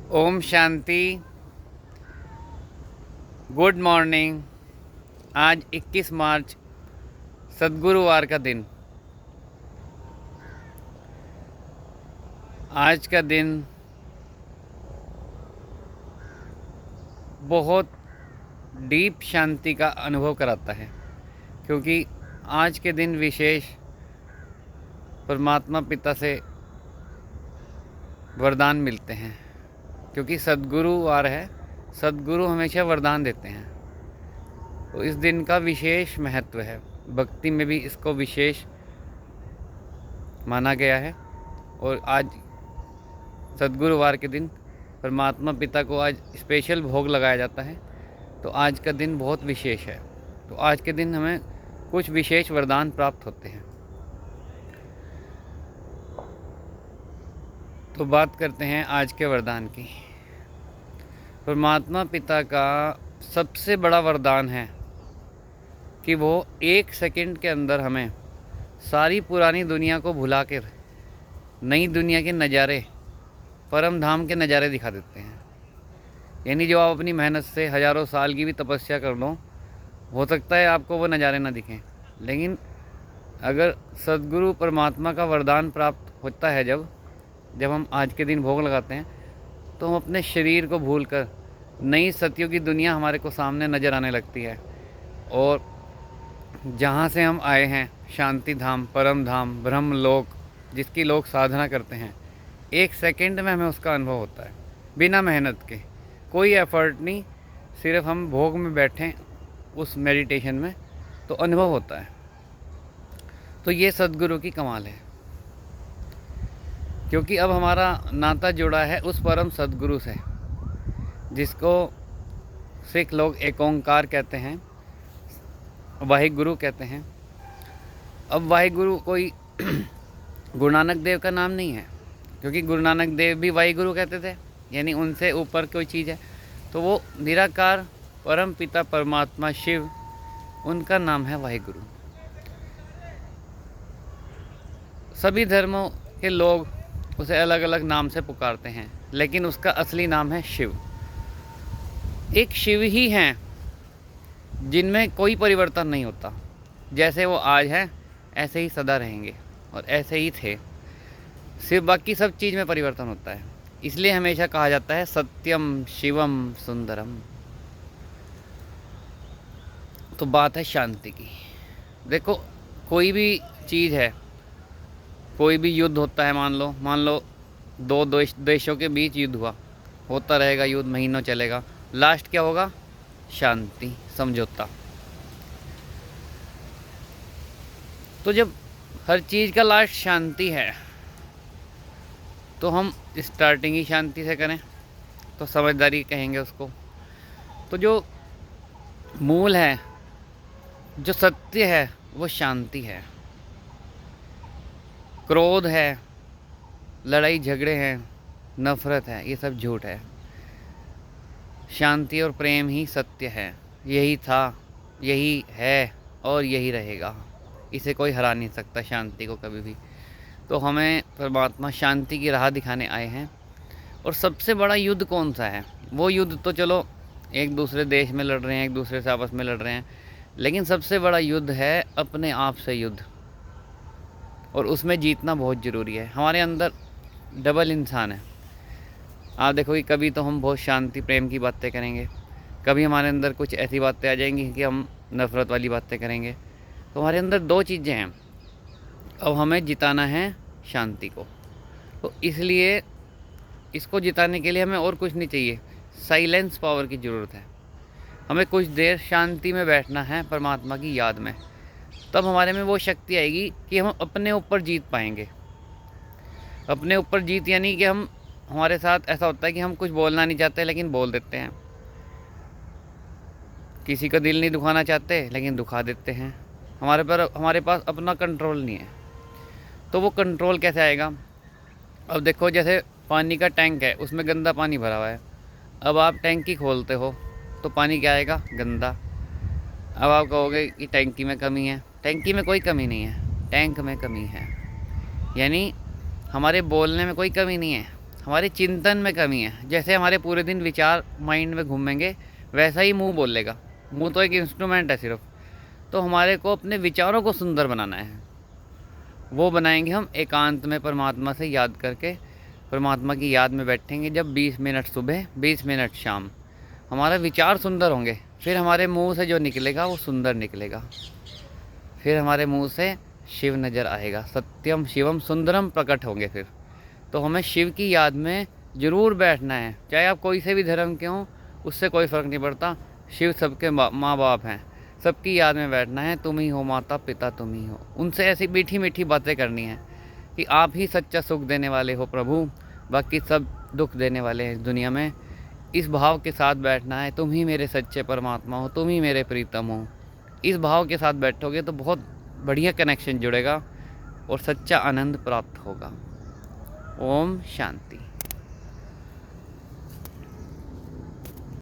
Om Shanti. Good morning. आज 21 मार्च सद्गुरुवार का दिन। आज का दिन बहुत डीप शांति का अनुभव कराता है, क्योंकि आज के दिन विशेष परमात्मा पिता से वरदान मिलते हैं, क्योंकि सद्गुरुवार है। सद्गुरु हमेशा वरदान देते हैं, तो इस दिन का विशेष महत्व है। भक्ति में भी इसको विशेष माना गया है। और आज सद्गुरुवार के दिन परमात्मा पिता को आज स्पेशल भोग लगाया जाता है, तो आज का दिन बहुत विशेष है। तो आज के दिन हमें कुछ विशेष वरदान प्राप्त होते हैं। तो बात करते हैं आज के वरदान की। परमात्मा पिता का सबसे बड़ा वरदान है कि वो 1 सेकंड के अंदर हमें सारी पुरानी दुनिया को भुला कर नई दुनिया के नज़ारे, परम धाम के नज़ारे दिखा देते हैं। यानी जो आप अपनी मेहनत से हज़ारों साल की भी तपस्या कर लो, हो सकता है आपको वो नज़ारे ना दिखें, लेकिन अगर सद्गुरु परमात्मा का वरदान प्राप्त होता है, जब हम आज के दिन भोग लगाते हैं, तो हम अपने शरीर को भूलकर नई सत्यों की दुनिया हमारे को सामने नज़र आने लगती है। और जहाँ से हम आए हैं, शांति धाम, परम धाम, ब्रह्म लोक, जिसकी लोग साधना करते हैं, 1 सेकंड में हमें उसका अनुभव होता है, बिना मेहनत के। कोई एफर्ट नहीं, सिर्फ हम भोग में बैठें उस मेडिटेशन में, तो अनुभव होता है। तो ये सद्गुरु की कमाल है, क्योंकि अब हमारा नाता जुड़ा है उस परम सद्गुरु से, जिसको सिख लोग एक ओंकार कहते हैं, वाहिगुरु कहते हैं। अब वाहिगुरु कोई गुरु नानक देव का नाम नहीं है, क्योंकि गुरु नानक देव भी वाहिगुरु कहते थे, यानी उनसे ऊपर कोई चीज़ है। तो वो निराकार परम पिता परमात्मा शिव, उनका नाम है वाहिगुरु। सभी धर्मों के लोग उसे अलग अलग नाम से पुकारते हैं, लेकिन उसका असली नाम है शिव। एक शिव ही हैं जिनमें कोई परिवर्तन नहीं होता। जैसे वो आज हैं ऐसे ही सदा रहेंगे, और ऐसे ही थे। सिर्फ बाकी सब चीज़ में परिवर्तन होता है। इसलिए हमेशा कहा जाता है सत्यम शिवम सुंदरम। तो बात है शांति की। देखो, कोई भी चीज़ है, कोई भी युद्ध होता है, मान लो दो देशों के बीच युद्ध हुआ, होता रहेगा युद्ध, महीनों चलेगा, लास्ट क्या होगा? शांति, समझौता। तो जब हर चीज़ का लास्ट शांति है, तो हम स्टार्टिंग ही शांति से करें, तो समझदारी कहेंगे उसको। तो जो मूल है, जो सत्य है, वो शांति है। क्रोध है, लड़ाई झगड़े हैं, नफ़रत है, ये सब झूठ है। शांति और प्रेम ही सत्य है। यही था, यही है और यही रहेगा। इसे कोई हरा नहीं सकता, शांति को कभी भी। तो हमें परमात्मा शांति की राह दिखाने आए हैं। और सबसे बड़ा युद्ध कौन सा है? वो युद्ध तो चलो एक दूसरे देश में लड़ रहे हैं, एक दूसरे से आपस में लड़ रहे हैं, लेकिन सबसे बड़ा युद्ध है अपने आप से युद्ध। और उसमें जीतना बहुत ज़रूरी है। हमारे अंदर डबल इंसान है। आप देखो कि कभी तो हम बहुत शांति प्रेम की बातें करेंगे, कभी हमारे अंदर कुछ ऐसी बातें आ जाएंगी कि हम नफ़रत वाली बातें करेंगे। तो हमारे अंदर 2 चीज़ें हैं। अब हमें जिताना है शांति को, तो इसलिए इसको जिताने के लिए हमें और कुछ नहीं चाहिए, साइलेंस पावर की ज़रूरत है। हमें कुछ देर शांति में बैठना है, परमात्मा की याद में। तब हमारे में वो शक्ति आएगी कि हम अपने ऊपर जीत पाएंगे। अपने ऊपर जीत यानी कि हमारे साथ ऐसा होता है कि हम कुछ बोलना नहीं चाहते, लेकिन बोल देते हैं। किसी का दिल नहीं दुखाना चाहते, लेकिन दुखा देते हैं। हमारे पास अपना कंट्रोल नहीं है। तो वो कंट्रोल कैसे आएगा? अब देखो, जैसे पानी का टैंक है, उसमें गंदा पानी भरा हुआ है। अब आप टैंकी खोलते हो तो पानी क्या आएगा? गंदा। अब आप कहोगे कि टैंकी में कमी है। टैंकी में कोई कमी नहीं है, टैंक में कमी है। यानी हमारे बोलने में कोई कमी नहीं है, हमारे चिंतन में कमी है। जैसे हमारे पूरे दिन विचार माइंड में घूमेंगे, वैसा ही मुंह बोलेगा। मुंह तो एक इंस्ट्रूमेंट है सिर्फ। तो हमारे को अपने विचारों को सुंदर बनाना है। वो बनाएंगे हम एकांत में परमात्मा से याद करके। परमात्मा की याद में बैठेंगे जब 20 मिनट सुबह 20 मिनट शाम, हमारे विचार सुंदर होंगे। फिर हमारे मुंह से जो निकलेगा वो सुंदर निकलेगा। फिर हमारे मुंह से शिव नज़र आएगा, सत्यम शिवम सुंदरम प्रकट होंगे फिर। तो हमें शिव की याद में ज़रूर बैठना है, चाहे आप कोई से भी धर्म के हों, उससे कोई फ़र्क नहीं पड़ता। शिव सबके माँ बाप हैं, सबकी याद में बैठना है। तुम ही हो माता पिता, तुम ही हो। उनसे ऐसी मीठी मीठी बातें करनी है कि आप ही सच्चा सुख देने वाले हो प्रभु, बाकी सब दुख देने वाले हैं इस दुनिया में। इस भाव के साथ बैठना है, तुम ही मेरे सच्चे परमात्मा हो, तुम ही मेरे प्रीतम हो। इस भाव के साथ बैठोगे तो बहुत बढ़िया कनेक्शन जुड़ेगा और सच्चा आनंद प्राप्त होगा। ओम शांति।